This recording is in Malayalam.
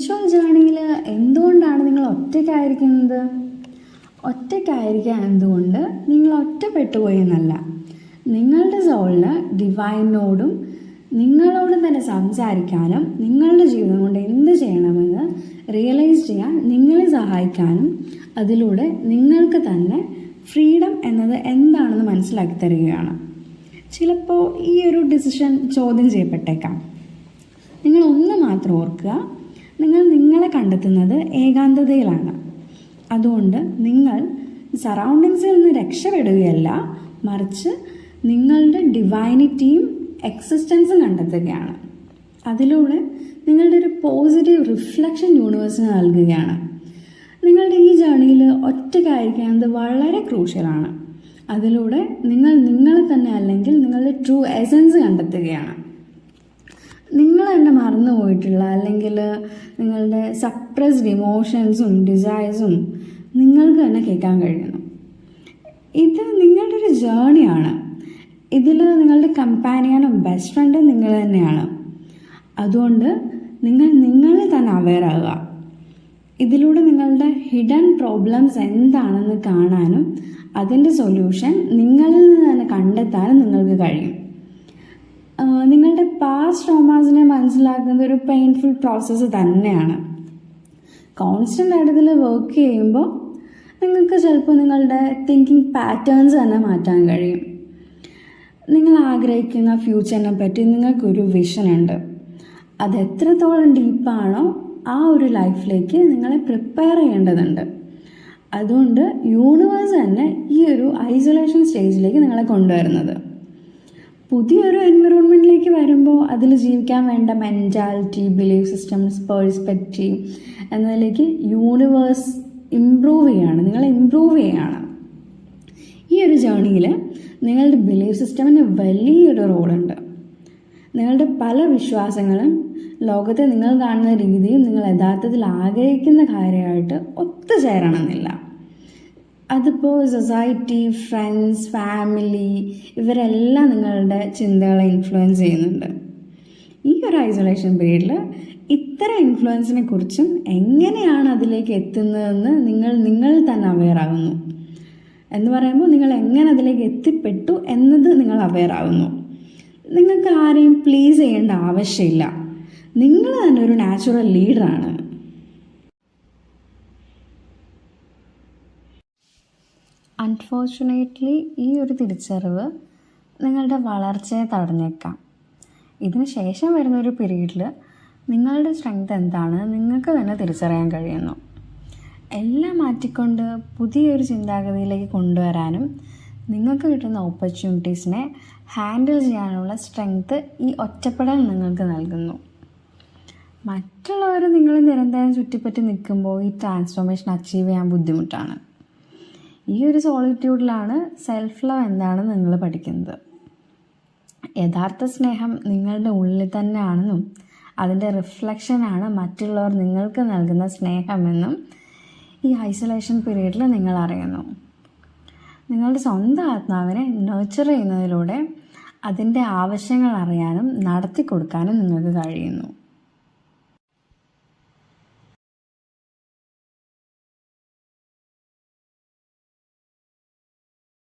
സ്പിരിച്വൽ ജേർണിയിൽ എന്തുകൊണ്ടാണ് നിങ്ങൾ ഒറ്റയ്ക്കായിരിക്കുന്നത്? ഒറ്റയ്ക്കായിരിക്കുക എന്തുകൊണ്ട് നിങ്ങൾ ഒറ്റപ്പെട്ടുപോയി എന്നല്ല, നിങ്ങളുടെ സോളിന് ഡിവൈനോടും നിങ്ങളോട് തന്നെ സംസാരിക്കാനും നിങ്ങളുടെ ജീവിതം കൊണ്ട് എന്ത് ചെയ്യണമെന്ന് റിയലൈസ് ചെയ്യാൻ നിങ്ങളെ സഹായിക്കാനും അതിലൂടെ നിങ്ങൾക്ക് തന്നെ ഫ്രീഡം എന്നത് എന്താണെന്ന് മനസ്സിലാക്കി തരികയാണ്. ചിലപ്പോൾ ഈ ഒരു ഡിസിഷൻ ചോദ്യം ചെയ്യപ്പെട്ടേക്കാം. നിങ്ങൾ ഒന്ന് മാത്രം ഓർക്കുക, നിങ്ങൾ നിങ്ങളെ കണ്ടെത്തുന്നത് ഏകാന്തതയിലാണ്. അതുകൊണ്ട് നിങ്ങൾ സറൗണ്ടിങ്സിൽ നിന്ന് രക്ഷപ്പെടുകയല്ല, മറിച്ച് നിങ്ങളുടെ ഡിവൈനിറ്റിയും എക്സിസ്റ്റൻസും കണ്ടെത്തുകയാണ്. അതിലൂടെ നിങ്ങളുടെ ഒരു പോസിറ്റീവ് റിഫ്ലക്ഷൻ യൂണിവേഴ്സിന് നൽകുകയാണ്. നിങ്ങളുടെ ഈ ജേർണിയിൽ ഒറ്റയ്ക്കായിരിക്കുന്നത് വളരെ ക്രൂഷ്യലാണ്. അതിലൂടെ നിങ്ങൾ നിങ്ങളെ തന്നെ അല്ലെങ്കിൽ നിങ്ങളുടെ ട്രൂ എസൻസ് കണ്ടെത്തുകയാണ്. നിങ്ങൾ തന്നെ മറന്നു പോയിട്ടുള്ള അല്ലെങ്കിൽ നിങ്ങളുടെ സപ്രസ്ഡ് ഇമോഷൻസും ഡിസയേഴ്സും നിങ്ങൾക്ക് തന്നെ കേൾക്കാൻ കഴിയുന്നു. ഇത് നിങ്ങളുടെ ഒരു ജേർണിയാണ്. ഇതിൽ നിങ്ങളുടെ കമ്പാനിയനും ബെസ്റ്റ് ഫ്രണ്ടും നിങ്ങൾ തന്നെയാണ്. അതുകൊണ്ട് നിങ്ങൾ നിങ്ങളിൽ തന്നെ അവെയർ ആവുക. ഇതിലൂടെ നിങ്ങളുടെ ഹിഡൻ പ്രോബ്ലംസ് എന്താണെന്ന് കാണാനും അതിൻ്റെ സൊല്യൂഷൻ നിങ്ങളിൽ നിന്ന് തന്നെ കണ്ടെത്താനും നിങ്ങൾക്ക് കഴിയും. നിങ്ങളുടെ പാസ്റ്റ് ട്രോമാസിനെ മനസ്സിലാക്കുന്ന ഒരു പെയിൻഫുൾ പ്രോസസ്സ് തന്നെയാണ്. കോൺസ്റ്റൻ്റ് ആയിട്ട് ഇതിൽ വർക്ക് ചെയ്യുമ്പോൾ നിങ്ങൾക്ക് ചിലപ്പോൾ നിങ്ങളുടെ തിങ്കിങ് പാറ്റേൺസ് തന്നെ മാറ്റാൻ കഴിയും. നിങ്ങൾ ആഗ്രഹിക്കുന്ന ഫ്യൂച്ചറിനെ പറ്റി നിങ്ങൾക്കൊരു വിഷൻ ഉണ്ട്. അത് എത്രത്തോളം ഡീപ്പാണോ ആ ഒരു ലൈഫിലേക്ക് നിങ്ങളെ പ്രിപ്പയർ ചെയ്യേണ്ടതുണ്ട്. അതുകൊണ്ട് യൂണിവേഴ്സ് തന്നെ ഈ ഒരു ഐസൊലേഷൻ സ്റ്റേജിലേക്ക് നിങ്ങളെ കൊണ്ടുവരുന്നത്. പുതിയൊരു എൻവിറോൺമെൻറ്റിലേക്ക് വരുമ്പോൾ അതിൽ ജീവിക്കാൻ വേണ്ട മെൻറ്റാലിറ്റി, ബിലീഫ് സിസ്റ്റംസ്, പേഴ്സ്പെക്റ്റീവ് എന്നതിലേക്ക് യൂണിവേഴ്സ് ഇമ്പ്രൂവ് ചെയ്യാണ്, നിങ്ങളെ ഇമ്പ്രൂവ് ചെയ്യാണ്. ഈ ഒരു ജേർണിയിൽ നിങ്ങളുടെ ബിലീഫ് സിസ്റ്റമിന് വലിയൊരു റോളുണ്ട്. നിങ്ങളുടെ പല വിശ്വാസങ്ങളും ലോകത്തെ നിങ്ങൾ കാണുന്ന രീതിയും നിങ്ങൾ യഥാർത്ഥത്തിൽ ആഗ്രഹിക്കുന്ന കാര്യമായിട്ട് ഒത്തുചേരണമെന്നില്ല. അതിപ്പോൾ സൊസൈറ്റി, ഫ്രണ്ട്സ്, ഫാമിലി ഇവരെല്ലാം നിങ്ങളുടെ ചിന്തകളെ ഇൻഫ്ലുവൻസ് ചെയ്യുന്നുണ്ട്. ഈ ഒരു ഐസൊലേഷൻ പീരീഡിൽ ഇത്തരം ഇൻഫ്ലുവൻസിനെ കുറിച്ചും എങ്ങനെയാണ് അതിലേക്ക് എത്തുന്നതെന്ന് നിങ്ങൾ തന്നെ അവെയർ ആകുന്നു. എന്ന് പറയുമ്പോൾ നിങ്ങൾ എങ്ങനെ അതിലേക്ക് എത്തിപ്പെട്ടു എന്നത് നിങ്ങൾ അവെയർ ആകുന്നു. നിങ്ങൾക്ക് ആരെയും പ്ലീസ് ചെയ്യേണ്ട ആവശ്യമില്ല. നിങ്ങൾ തന്നെ ഒരു നാച്ചുറൽ ലീഡറാണ്. അൺഫോർച്ചുനേറ്റ്ലി ഈ ഒരു തിരിച്ചറിവ് നിങ്ങളുടെ വളർച്ചയെ തടഞ്ഞേക്കാം. ഇതിന് ശേഷം വരുന്നൊരു പീരീഡിൽ നിങ്ങളുടെ സ്ട്രെങ്ത് എന്താണ് നിങ്ങൾക്ക് തന്നെ തിരിച്ചറിയാൻ കഴിയുന്നു. എല്ലാം മാറ്റിക്കൊണ്ട് പുതിയൊരു ചിന്താഗതിയിലേക്ക് കൊണ്ടുവരാനും നിങ്ങൾക്ക് കിട്ടുന്ന ഓപ്പർച്യൂണിറ്റീസിനെ ഹാൻഡിൽ ചെയ്യാനുള്ള സ്ട്രെങ്ത് ഈ ഒറ്റപ്പെടൽ നിങ്ങൾക്ക് നൽകുന്നു. മറ്റുള്ളവർ നിങ്ങൾ നിരന്തരം ചുറ്റിപ്പറ്റി നിൽക്കുമ്പോൾ ഈ ട്രാൻസ്ഫോർമേഷൻ അച്ചീവ് ചെയ്യാൻ ബുദ്ധിമുട്ടാണ്. ഈ ഒരു സോളിറ്റ്യൂഡിലാണ് സെൽഫ് ലവ് എന്താണെന്ന് നിങ്ങൾ പഠിക്കുന്നത്. യഥാർത്ഥ സ്നേഹം നിങ്ങളുടെ ഉള്ളിൽ തന്നെയാണെന്നും അതിൻ്റെ റിഫ്ലക്ഷനാണ് മറ്റുള്ളവർ നിങ്ങൾക്ക് നൽകുന്ന സ്നേഹമെന്നും ഈ ഐസൊലേഷൻ പീരീഡിൽ നിങ്ങൾ അറിയുന്നു. നിങ്ങളുടെ സ്വന്തം ആത്മാവിനെ നർച്ചർ ചെയ്യുന്നതിലൂടെ അതിൻ്റെ ആവശ്യങ്ങൾ അറിയാനും നടത്തി കൊടുക്കാനും നിങ്ങൾക്ക് കഴിയുന്നു.